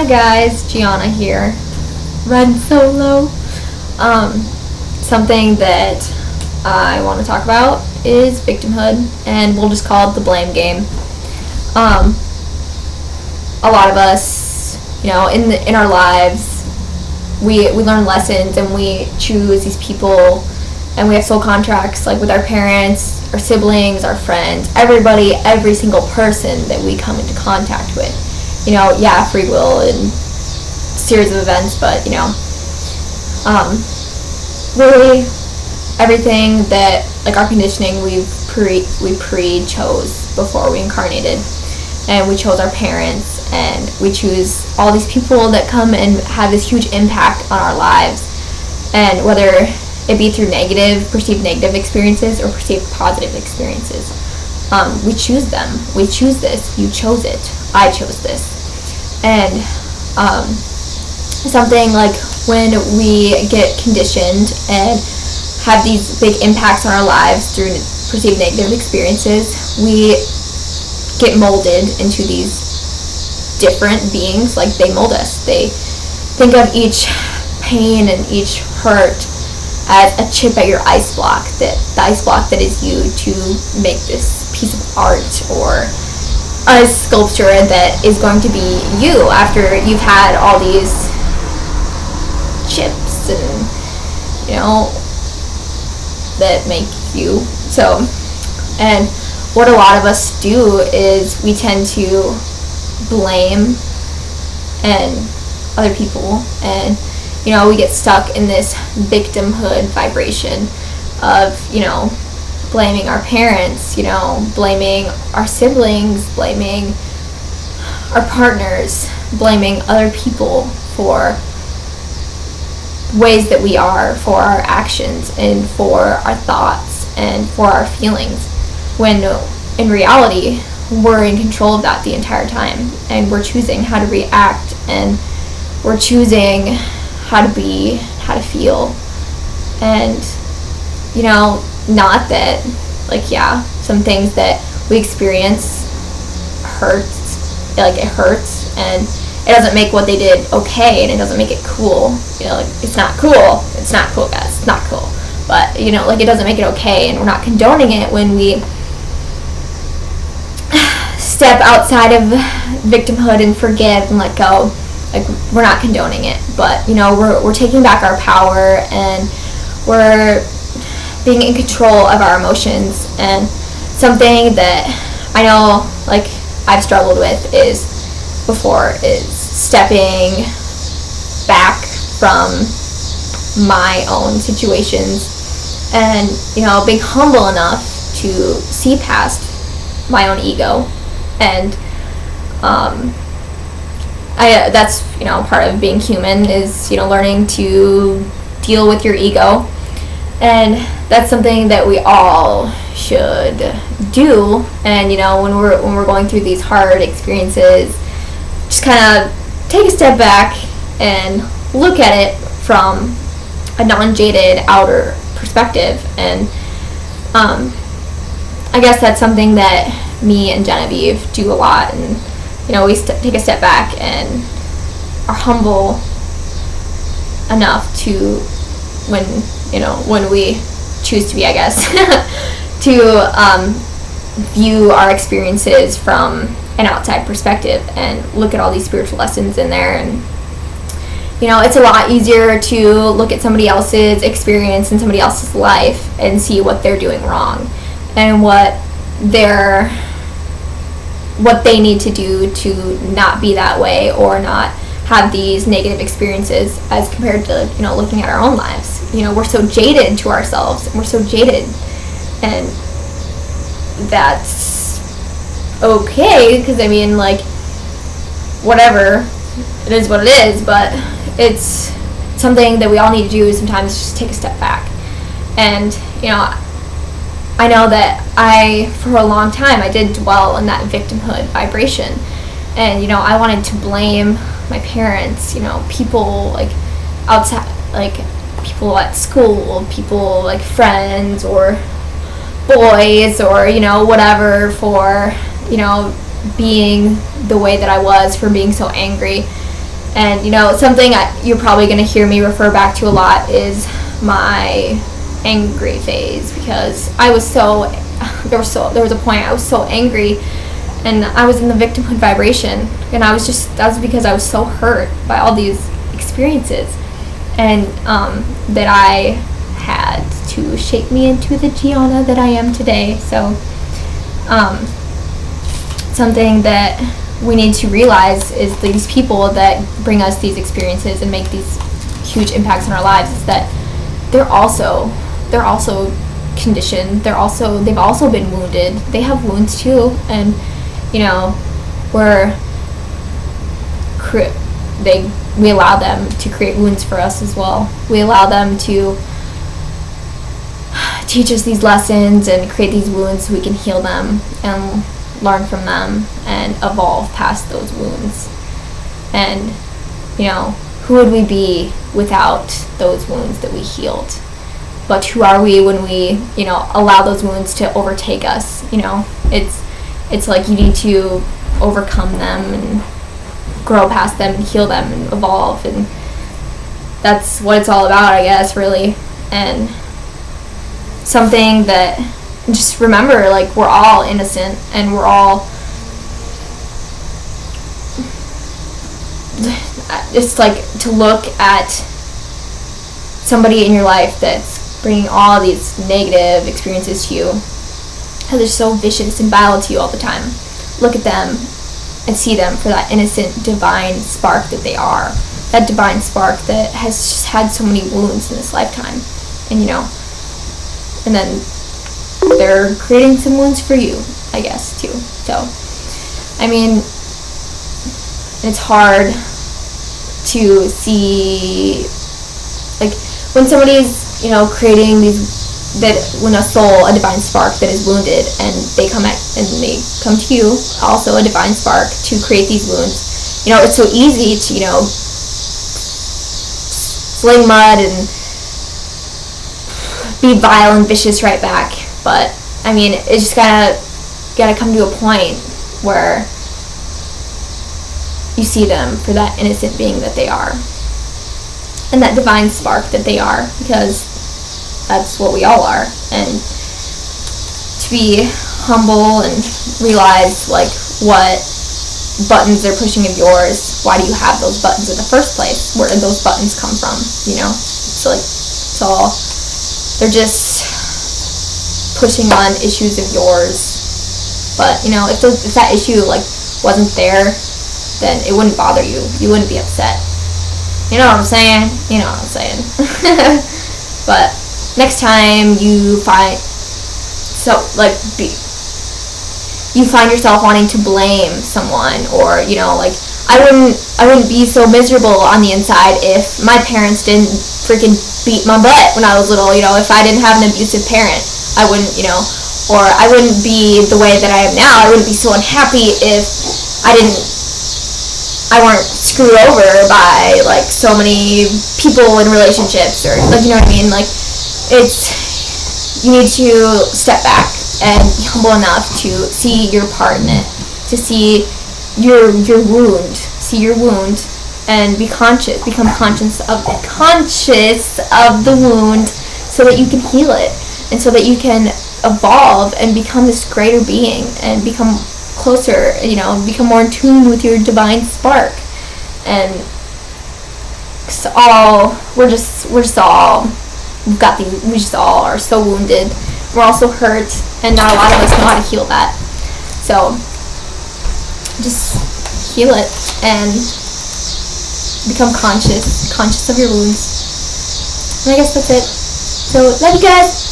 Hi guys, Gianna here. Run solo. Something that I want to talk about is victimhood, and we'll just call it the blame game. A lot of us, in our lives, we learn lessons and we choose these people, and we have soul contracts like with our parents, our siblings, our friends, everybody, every single person that we come into contact with. Free will and series of events, but really everything that, like, our conditioning, we pre-chose before we incarnated, and we chose our parents, and we choose all these people that come and have this huge impact on our lives, and whether it be through perceived negative experiences or perceived positive experiences, we choose them. We choose this. You chose it. I chose this. And something like when we get conditioned and have these big impacts on our lives through perceived negative experiences, we get molded into these different beings. Like, they mold us. They think of each pain and each hurt as a chip at your ice block, the ice block that is you to make this piece of art or a sculpture that is going to be you after you've had all these chips and that make you. So, and what a lot of us do is we tend to blame and other people, and we get stuck in this victimhood vibration of blaming our parents, blaming our siblings, blaming our partners, blaming other people for ways that we are, for our actions and for our thoughts and for our feelings, when in reality we're in control of that the entire time, and we're choosing how to react, and we're choosing how to be, how to feel. And not that, some things that we experience hurts, it hurts, and it doesn't make what they did okay, and it doesn't make it cool. It's not cool. It's not cool, guys. It's not cool. But, it doesn't make it okay, and we're not condoning it when we step outside of victimhood and forgive and let go. We're not condoning it, but, we're taking back our power, and we're being in control of our emotions. And something that I know, I've struggled with is stepping back from my own situations, and being humble enough to see past my own ego. And that's part of being human, is learning to deal with your ego. And that's something that we all should do. And when we're going through these hard experiences, just kind of take a step back and look at it from a non-jaded outer perspective. And I guess that's something that me and Genevieve do a lot. And we take a step back and are humble enough to, when we choose to be, I guess, to view our experiences from an outside perspective and look at all these spiritual lessons in there. And it's a lot easier to look at somebody else's experience and somebody else's life and see what they're doing wrong and what they need to do to not be that way or not have these negative experiences, as compared to looking at our own lives. We're so jaded to ourselves, and we're so jaded, and that's okay, because whatever, it is what it is. But it's something that we all need to do sometimes, just take a step back. And I know that for a long time, I did dwell in that victimhood vibration, and I wanted to blame my parents, people outside, people at school, people friends or boys or whatever, for being the way that I was, for being so angry. And something you're probably going to hear me refer back to a lot is my angry phase, because there was a point I was so angry, and I was in the victimhood vibration, and that was because I was so hurt by all these experiences, and that I had to shape me into the Gianna that I am today. So something that we need to realize is these people that bring us these experiences and make these huge impacts in our lives is that they're also conditioned. They've also been wounded. They have wounds too, and we allow them to create wounds for us as well. We allow them to teach us these lessons and create these wounds so we can heal them and learn from them and evolve past those wounds. And who would we be without those wounds that we healed? But who are we when we allow those wounds to overtake us? It's like you need to overcome them and grow past them and heal them and evolve, and that's what it's all about, I guess, really. And something that, just remember, like, we're all innocent, and we're all just like to look at somebody in your life that's bringing all these negative experiences to you, how they're so vicious and vile to you all the time. Look at them and see them for that innocent, divine spark that they are. That divine spark that has just had so many wounds in this lifetime. And then they're creating some wounds for you, I guess, too. So, it's hard to see, like, when somebody's, creating when a divine spark that is wounded, and they come to you, also a divine spark, to create these wounds. It's so easy to, sling mud and be vile and vicious right back. But, it's just gotta come to a point where you see them for that innocent being that they are, and that divine spark that they are, because that's what we all are. And to be humble and realize, like, what buttons they're pushing of yours. Why do you have those buttons in the first place? Where did those buttons come from? So, like, it's all, they're just pushing on issues of yours. But if that issue, like, wasn't there, then it wouldn't bother you. You wouldn't be upset. You know what I'm saying? But next time you find yourself wanting to blame someone, or I wouldn't be so miserable on the inside if my parents didn't freaking beat my butt when I was little. If I didn't have an abusive parent, I wouldn't, or I wouldn't be the way that I am now. I wouldn't be so unhappy if I weren't screwed over by, like, so many people in relationships, or, like, you know what I mean? Like, you need to step back and be humble enough to see your part in it, to see your wound, and become conscious of the wound, so that you can heal it, and so that you can evolve and become this greater being, and become closer, become more in tune with your divine spark. And we just all are so wounded. We're all so hurt, and not a lot of us know how to heal that. So just heal it and become conscious of your wounds. And I guess that's it. So, love you guys.